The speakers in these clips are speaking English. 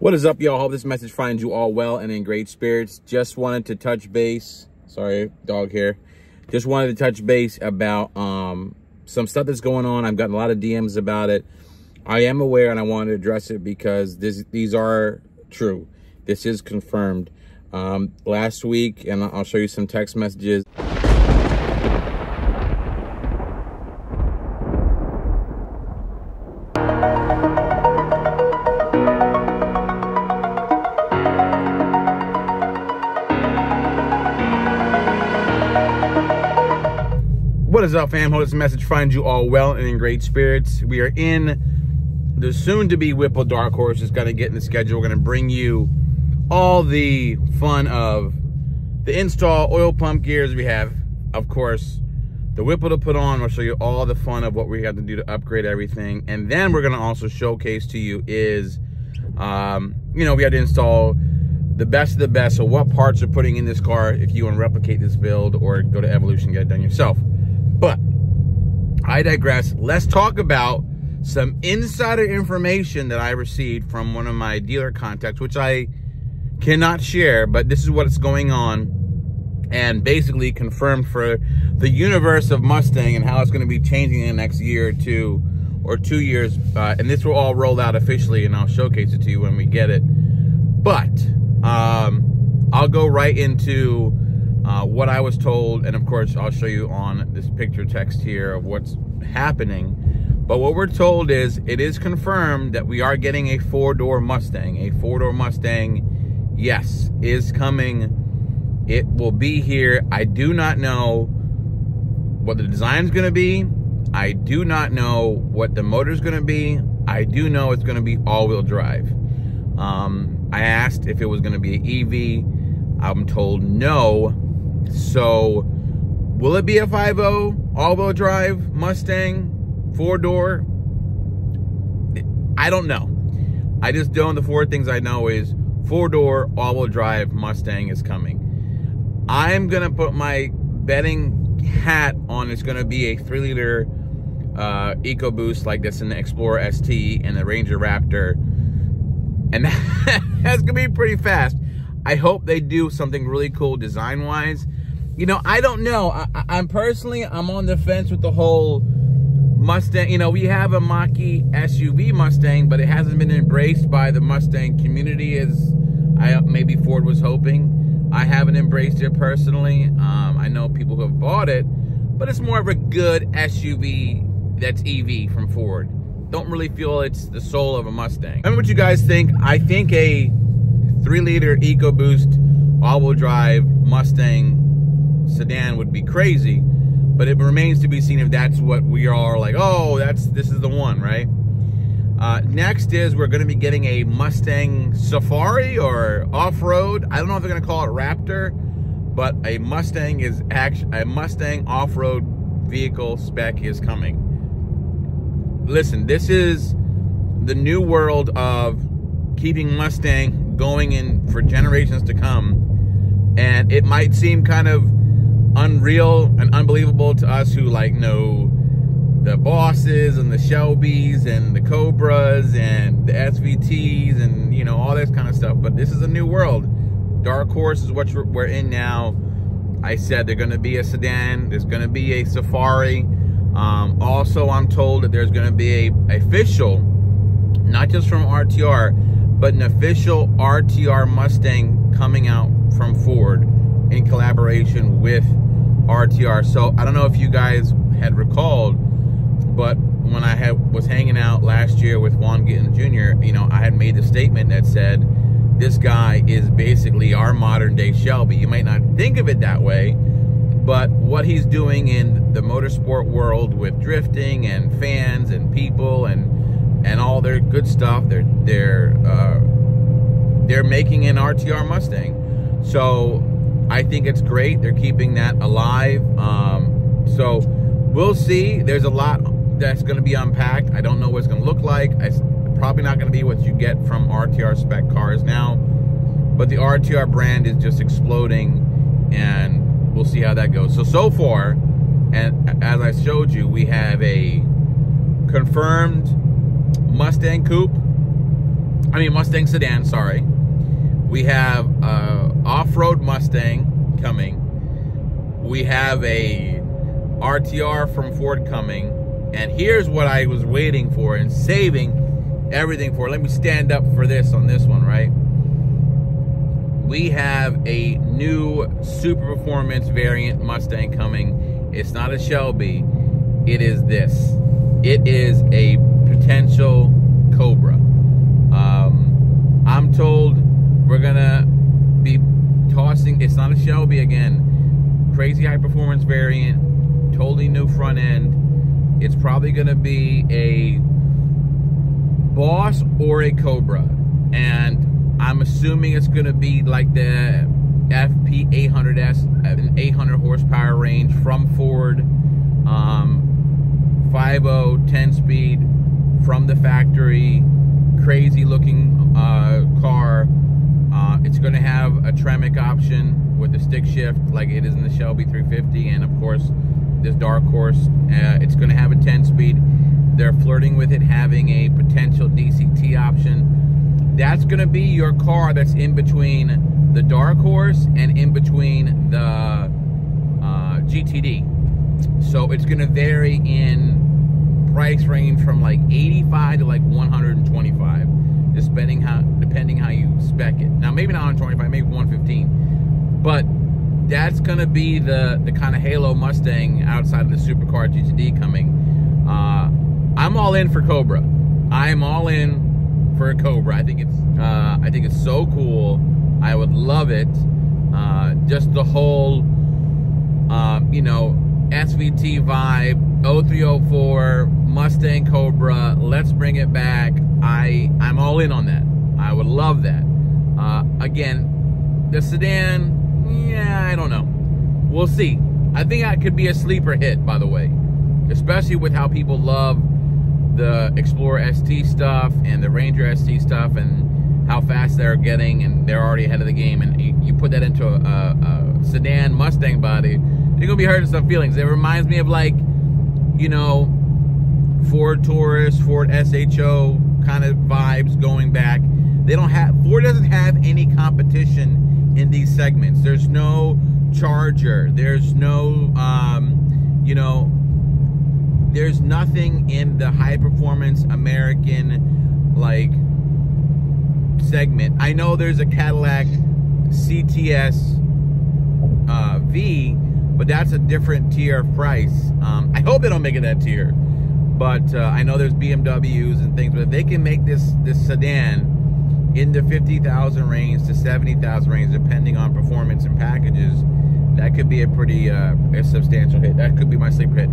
What is up, y'all? Hope this message finds you all well and in great spirits. Just wanted to touch base. Sorry, dog here. Just wanted to touch base about some stuff that's going on. I've gotten a lot of DMs about it. I am aware and I wanted to address it because these are true. This is confirmed. Last week, and I'll show you some text messages. What is up, fam? Hope this message finds you all well and in great spirits. We are in the soon-to-be Whipple Dark Horse. It's going to get in the schedule. We're going to bring you all the fun of the install oil pump gears. We have, of course, the Whipple to put on. I'll show you all the fun of what we have to do to upgrade everything. And then we're going to also showcase to you is, we have to install the best of the best. So what parts are putting in this car if you want to replicate this build or go to Evolution and get it done yourself. But I digress. Let's talk about some insider information that I received from one of my dealer contacts, which I cannot share, but this is what's going on and basically confirmed for the universe of Mustang and how it's going to be changing in the next year or 2 years. And this will all roll out officially, and I'll showcase it to you when we get it. But I'll go right into what I was told, and of course I'll show you on this picture text here of what's happening. But what we're told is it is confirmed that we are getting a four-door Mustang. A four-door Mustang, yes, is coming. It will be here. I do not know what the design's going to be. I do not know what the motor's going to be. I do know it's going to be all-wheel drive. I asked if it was going to be an EV. I'm told no. So, will it be a 5.0 all-wheel drive Mustang, four-door? I don't know. I just know the four things I know is four-door all-wheel drive Mustang is coming. I'm going to put my betting hat on it's going to be a 3-liter EcoBoost like this in the Explorer ST and the Ranger Raptor. And that's going to be pretty fast. I hope they do something really cool design-wise. I don't know. I'm on the fence with the whole Mustang. We have a Mach-E SUV Mustang, but it hasn't been embraced by the Mustang community as maybe Ford was hoping. I haven't embraced it personally. I know people who have bought it, but it's more of a good SUV that's EV from Ford. Don't really feel it's the soul of a Mustang. Tell me what you guys think. I think a 3-liter EcoBoost all-wheel drive Mustang sedan would be crazy, but it remains to be seen if that's what we are like, oh, this is the one, right? Next is we're going to be getting a Mustang Safari or off-road. I don't know if they're going to call it Raptor, but a Mustang is actually a Mustang off-road vehicle spec is coming. Listen, this is the new world of keeping Mustang going in for generations to come, and it might seem kind of unreal and unbelievable to us who know the Bosses and the Shelbys and the Cobras and the SVTs and all this kind of stuff, but this is a new world. Dark Horse is what we're in now. I said they're going to be a sedan, there's going to be a Safari. Also, I'm told that there's going to be a official, not just from RTR, but an official RTR Mustang coming out from Ford in collaboration with RTR. So I don't know if you guys had recalled, but when I was hanging out last year with Juan Gittin Jr., I had made the statement that said this guy is basically our modern day Shelby. You might not think of it that way, but what he's doing in the motorsport world with drifting and fans and people and all their good stuff, they're making an RTR Mustang. So I think it's great. They're keeping that alive. So we'll see. There's a lot that's going to be unpacked. I don't know what it's going to look like. It's probably not going to be what you get from RTR spec cars now, but the RTR brand is just exploding, and we'll see how that goes. So far, and as I showed you, we have a confirmed Mustang Coupe, Mustang sedan, sorry. We have off-road Mustang coming. We have a RTR from Ford coming. And here's what I was waiting for and saving everything for. Let me stand up for this on this one, right? We have a new super performance variant Mustang coming. It's not a Shelby. It is this. It is a potential COBRA. I'm told we're gonna be tossing. It's not a Shelby again. Crazy high performance variant. Totally new front end. It's probably gonna be a Boss or a COBRA, and I'm assuming it's gonna be like the FP 800S, an 800 horsepower range from Ford, 5.0 10-speed from the factory, crazy looking car. It's going to have a Tremec option with the stick shift like it is in the Shelby 350, and of course this Dark Horse. It's going to have a 10-speed. They're flirting with it having a potential DCT option. That's going to be your car that's in between the Dark Horse and in between the GTD. So it's going to vary in price range from like 85 to like 125, depending how you spec it. Now maybe not 125, maybe 115, but that's going to be the kind of halo Mustang outside of the supercar GTD coming. I'm all in for COBRA. I'm all in for a COBRA. I think it's so cool. I would love it. Just the whole you know, SVT vibe, 0304 Mustang COBRA. Let's bring it back. I'm all in on that. I would love that. Again, the sedan, yeah, I don't know. We'll see. I think that could be a sleeper hit, by the way, especially with how people love the Explorer ST stuff and the Ranger ST stuff and how fast they're getting, and they're already ahead of the game. And you put that into a sedan Mustang body, you're gonna be hurting some feelings. It reminds me of, like, you know, Ford Taurus, Ford SHO kind of vibes going back. Ford doesn't have any competition in these segments. There's no Charger. There's no, you know, there's nothing in the high performance American, like, segment. I know there's a Cadillac CTS V, but that's a different tier of price. I hope they don't make it that tier, but I know there's BMWs and things. But if they can make this sedan in the 50,000 range to 70,000 range, depending on performance and packages, that could be a pretty a substantial hit. That could be my sleeper hit.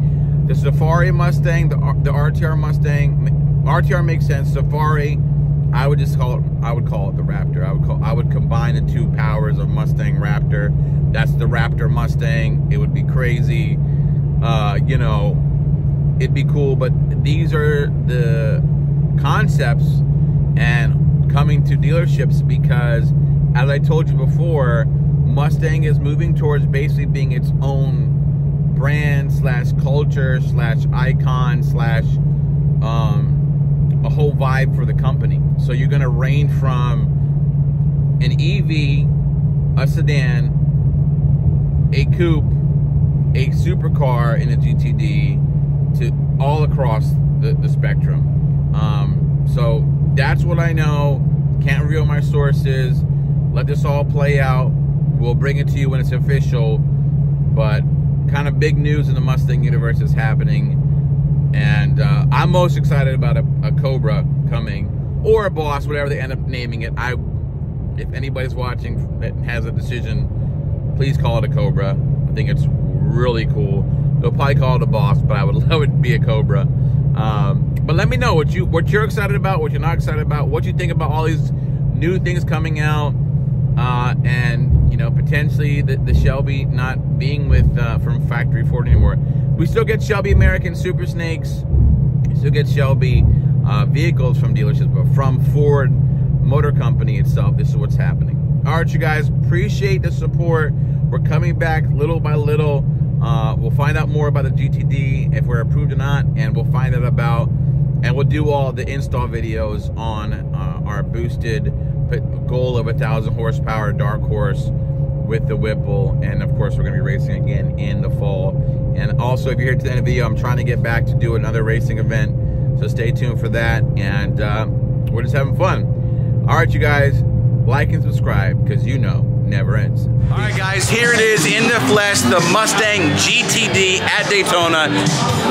The Safari Mustang, the RTR Mustang, RTR makes sense. Safari, I would call it the Raptor. I would combine the two powers of Mustang Raptor. That's the Raptor Mustang. It would be crazy. You know, it'd be cool. But these are the concepts and coming to dealerships because, as I told you before, Mustang is moving towards basically being its own brand slash culture slash icon slash a whole vibe for the company. So you're going to range from an EV, a sedan, a coupe, a supercar in a GTD, to all across the spectrum. So that's what I know. Can't reveal my sources. Let this all play out. We'll bring it to you when it's official. But kind of big news in the Mustang universe is happening. And I'm most excited about a COBRA coming, or a Boss, whatever they end up naming it. If anybody's watching that has a decision, please call it a COBRA. I think it's really cool. They'll probably call it a Boss, but I would love it to be a COBRA. But let me know what you're excited about, what you're not excited about, what you think about all these new things coming out, and, you know, potentially the Shelby not being with from factory Ford anymore. We still get Shelby American Super Snakes. We still get Shelby vehicles from dealerships, but from Ford Motor Company itself, this is what's happening. All right, you guys, appreciate the support. We're coming back little by little. We'll find out more about the GTD, if we're approved or not, and we'll find out about, and we'll do all the install videos on our boosted goal of 1,000 horsepower dark horse with the Whipple. And of course, we're going to be racing again in the fall. And also, if you're here to the end of the video, I'm trying to get back to do another racing event, so stay tuned for that. And we're just having fun. All right, you guys, like and subscribe, because you know, never ends. All right, guys, here it is in the flesh, the Mustang GTD at Daytona.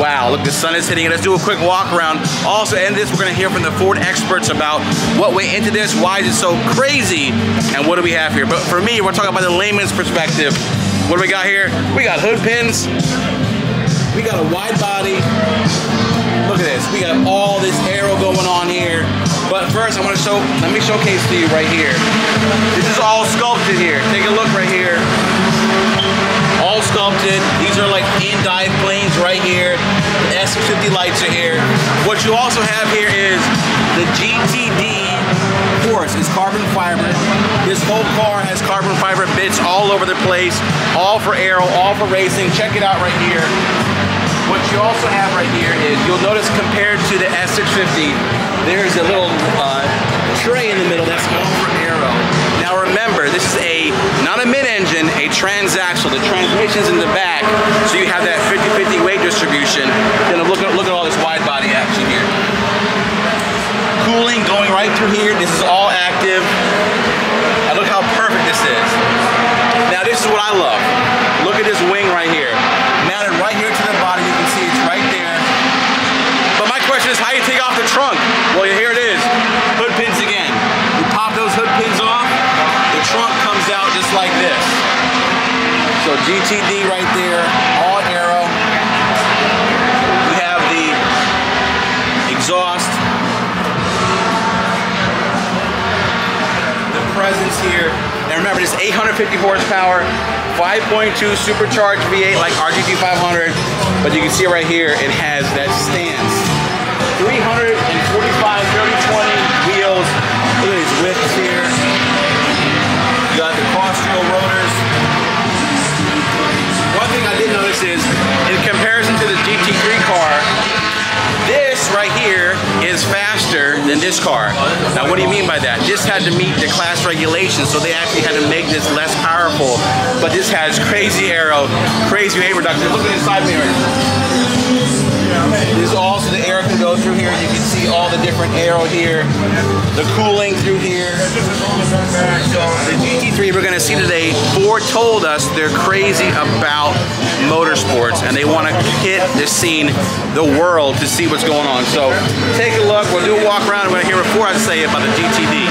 Wow, look, the sun is hitting it. Let's do a quick walk around. Also, in this, we're gonna hear from the Ford experts about what went into this, why is it so crazy, and what do we have here. But for me, we're talking about the layman's perspective. What do we got here? We got hood pins. We got a wide body. Look at this. We got all this aero going on here. But first, I want to let me showcase to you right here. This is all sculpted here. Take a look right here. All sculpted. These are like in-dive planes right here. The S50 lights are here. What you also have here is the GTD, of course, is carbon fiber. This whole car has carbon fiber bits all over the place. All for aero, all for racing. Check it out right here. What you also have right here is, you'll notice compared to the S650, there's a little tray in the middle that's all for aero. Now remember, this is not a mid-engine, a transaxle. The transmission's in the back, so you have that 50-50 weight distribution. Then look at all this wide body action here. Cooling going right through here. This is all active. And look how perfect this is. Now this is what I love. Look at this wing right here. Mounted right here to the body, you can see it's right there. But my question is, how do you take off the trunk? Well, here it is, hood pins again. You pop those hood pins off, the trunk comes out just like this. So GTD right there, all aero. We have the exhaust, the presence here. Now remember, this 850 horsepower, 5.2 supercharged V8 like RGT 500, but you can see right here, it has that stance. 345 30/20 wheels. Look at these widths here. You got the cross-trail rotors. One thing I did notice is, in comparison to the GT3 car, this right here is faster than this car. Now, what do you mean by that? This had to meet the class regulations, so they actually had to make this less powerful. But this has crazy aero, crazy weight reduction. Look at the side mirrors. This is also the air can go through here. You can see all the different aero here. The cooling through here. So the GT3 we're going to see today, Ford told us they're crazy about motorsports and they want to hit this scene, the world, to see what's going on. So take a look. We'll do a walk around. I'm going to hear what Ford has to say about the GTD.